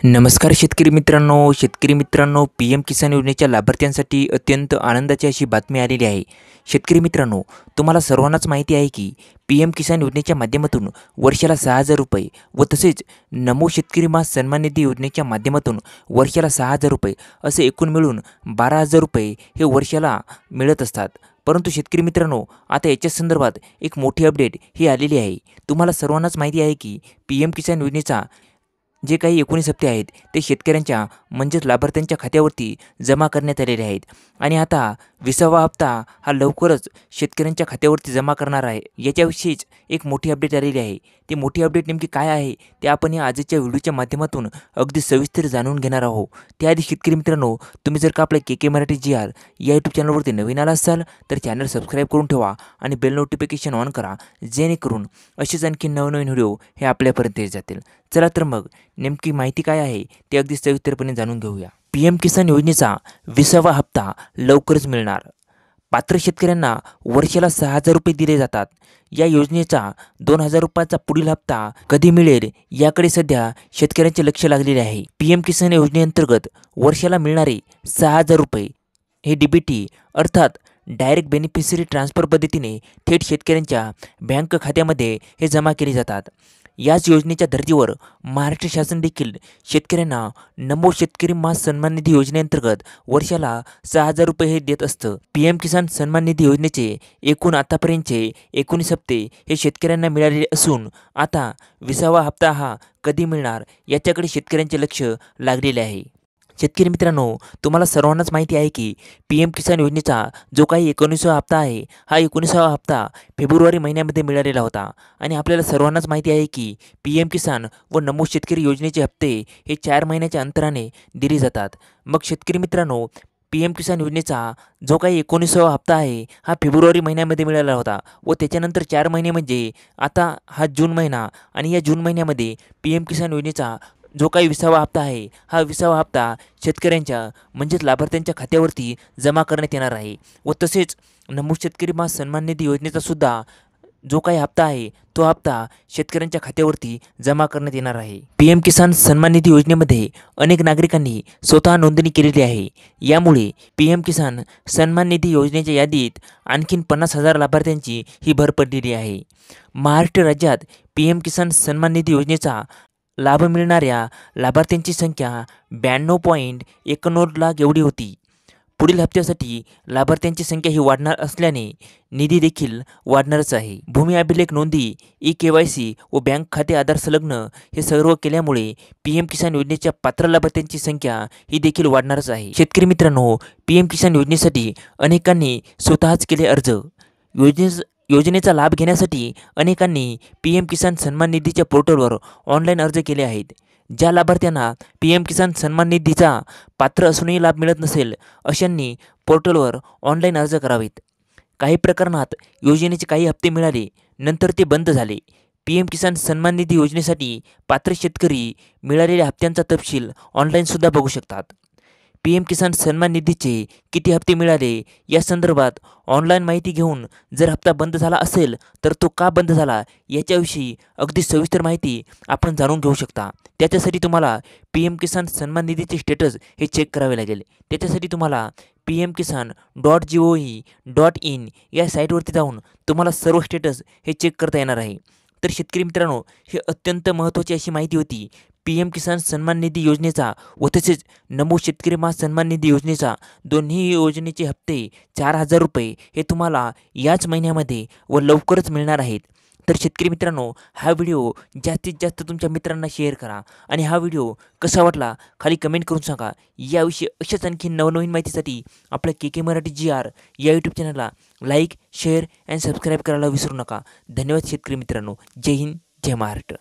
नमस्कार शेतकरी मित्रांनो, पी एम किसान योजनेच्या लाभार्थ्यांसाठी अत्यंत आनंदाची अशी बातमी आलेली आहे। शेतकरी मित्रांनो, तुम्हाला सर्वांनाच माहिती आहे की पी एम किसान योजनेच्या माध्यमातून वर्षाला 6,000 रुपये व तसेच नमो शेतकरी मास सन्मान निधी योजनेच्या माध्यमातून वर्षाला 6,000 रुपये असे एकूण मिळून 12,000 रुपये हे वर्षाला मिळत असतात। परंतु शेतकरी मित्रांनो, आता याच्या संदर्भात एक मोठी अपडेट ही आलेली आहे। तुम्हाला सर्वांनाच माहिती आहे की पी एम किसान योजनेचा जे काही 19 हप्ते आहेत ते शेतकऱ्यांच्या म्हणजेच लाभार्थ्यांच्या खात्यावरती जमा करण्यात आलेले आहेत आणि आता 20वा हप्ता हा लवकरच शेतकऱ्यांच्या खात्यावरती जमा करणार आहे। याच्याविषयीच एक मोठी अपडेट आलेली आहे। ती मोठी अपडेट नेमकी काय आहे ते आपण या आजच्या व्हिडिओच्या माध्यमातून अगदी सविस्तर जाणून घेणार आहोत। त्याआधी शेतकरी मित्रांनो, तुम्ही जर का आपल्या के मराठी जी आर या यूट्यूब चॅनलवरती नवीन आला असाल तर चॅनल सबस्क्राईब करून ठेवा आणि बेल नोटिफिकेशन ऑन करा, जेणेकरून असेच आणखी नवनवीन व्हिडिओ हे आपल्यापर्यंत येत जातील। चला तर मग नेमकी माहिती काय आहे ते अगदी सविस्तरपणे जाणून घेऊया। पी एम किसान योजनेचा 20वा हप्ता लवकरच मिळणार। पात्र शेतकऱ्यांना वर्षाला 6,000 रुपये दिले जातात। या योजनेचा 2,000 रुपयाचा पुढील हप्ता कधी मिळेल याकडे सध्या शेतकऱ्यांचे लक्ष लागलेले आहे। पी एम किसान योजनेअंतर्गत वर्षाला मिळणारे 6,000 रुपये हे डीबीटी अर्थात डायरेक्ट बेनिफिशरी ट्रान्सफर पद्धतीने थेट शेतकऱ्यांच्या बँक खात्यामध्ये हे जमा केले जातात। याच योजनेच्या धर्तीवर महाराष्ट्र शासन देखील शेतकऱ्यांना नमो शेतकरी मास सन्मान निधी योजनेअंतर्गत वर्षाला 6,000 रुपये हे देत असतं। पी एम किसान सन्मान निधी योजनेचे एकूण आतापर्यंतचे 19 हप्ते हे शेतकऱ्यांना मिळालेले असून आता 20वा हप्ता हा कधी मिळणार याच्याकडे शेतकऱ्यांचे लक्ष लागलेले आहे। शेतकरी मित्रांनो, तुम्हाला सर्वांनाच माहिती आहे की पी एम किसान योजनेचा जो काही 19वा हप्ता आहे हा 19वा हप्ता फेब्रुवारी महिन्यामध्ये मिळालेला होता आणि आपल्याला सर्वांनाच माहिती आहे की पी एम किसान व नमो शेतकरी योजनेचे हप्ते हे 4 महिन्याच्या अंतराने दिले जातात। मग शेतकरी मित्रांनो, पी एम किसान योजनेचा जो काही 19वा हप्ता आहे हा फेब्रुवारी महिन्यामध्ये मिळाला होता व त्याच्यानंतर 4 महिने म्हणजे आता हा जून महिना आणि या जून महिन्यामध्ये पी एम किसान योजनेचा जो काही 20वा हप्ता आहे हा 20वा हप्ता शेतकऱ्यांच्या म्हणजेच लाभार्थ्यांच्या खात्यावरती जमा करण्यात येणार आहे व तसेच नमो शेतकरी मास सन्मान निधी योजनेचा सुद्धा जो काही हप्ता आहे तो हप्ता शेतकऱ्यांच्या खात्यावरती जमा करण्यात येणार आहे। पी एम किसान सन्मान निधी योजनेमध्ये अनेक नागरिकांनी स्वतः नोंदणी केलेली आहे। यामुळे पी एम किसान सन्मान निधी योजनेच्या यादीत आणखीन 50,000 लाभार्थ्यांची ही भर पडलेली आहे। महाराष्ट्र राज्यात पी एम किसान सन्मान निधी योजनेचा लाभ मिळणाऱ्या लाभार्थ्यांची संख्या 92.91 लाख एवढी होती। पुढील हप्त्यासाठी लाभार्थ्यांची संख्या ही वाढणार असल्याने निधी देखील वाढणारच आहे। भूमी अभिलेख नोंदी, ई-KYC व बँक खाते आधार संलग्न हे सर्व केल्यामुळे पी एम किसान योजनेच्या पात्र लाभार्थ्यांची संख्या ही देखील वाढणारच आहे। शेतकरी मित्रांनो, पी एम किसान योजनेसाठी अनेकांनी स्वतःच केले अर्ज। योजनेचा लाभ घेण्यासाठी अनेकांनी पी एम किसान सन्मान निधीच्या पोर्टलवर ऑनलाईन अर्ज केले आहेत। ज्या लाभार्थ्यांना पी एम किसान सन्मान निधीचा पात्र असूनही लाभ मिळत नसेल अशांनी पोर्टलवर ऑनलाईन अर्ज करावेत। काही प्रकरणात योजनेचे काही हप्ते मिळाले नंतर ते बंद झाले। पी एम किसान सन्मान निधी योजनेसाठी पात्र शेतकरी मिळालेल्या हप्त्यांचा तपशील ऑनलाईनसुद्धा बघू शकतात। पी एम किसान सन्मान निधीचे किती हप्ते मिळाले या संदर्भात ऑनलाईन माहिती घेऊन जर हप्ता बंद झाला असेल तर तो का बंद झाला याच्याविषयी अगदी सविस्तर माहिती आपण जाणून घेऊ शकता। त्याच्यासाठी तुम्हाला पी एम किसान सन्मान निधीचे स्टेटस हे चेक करावे लागेल। त्याच्यासाठी तुम्हाला pmkisan.gov.in या साईटवरती जाऊन तुम्हाला सर्व स्टेटस हे चेक करता येणार आहे। तर शेतकरी मित्रांनो, ही अत्यंत महत्त्वाची अशी माहिती होती पी एम किसान सन्मान निधी योजनेचा व तसेच नमो शेतकरी मास सन्मान निधी योजनेचा दोन्ही योजनेचे हप्ते 4,000 रुपये हे तुम्हाला याच महिन्यामध्ये व लवकरच मिळणार आहेत। तर शेतकरी मित्रांनो, हा व्हिडिओ जास्तीत जास्त तुमच्या मित्रांना शेअर करा आणि हा व्हिडिओ कसा वाटला खाली कमेंट करून सांगा। याविषयी अशाच आणखी नवनवीन माहितीसाठी आपल्या के मराठी जी आर या यूट्यूब चॅनलला लाईक, शेअर अँड सबस्क्राईब करायला विसरू नका। धन्यवाद शेतकरी मित्रांनो। जय हिंद, जय महाराष्ट्र।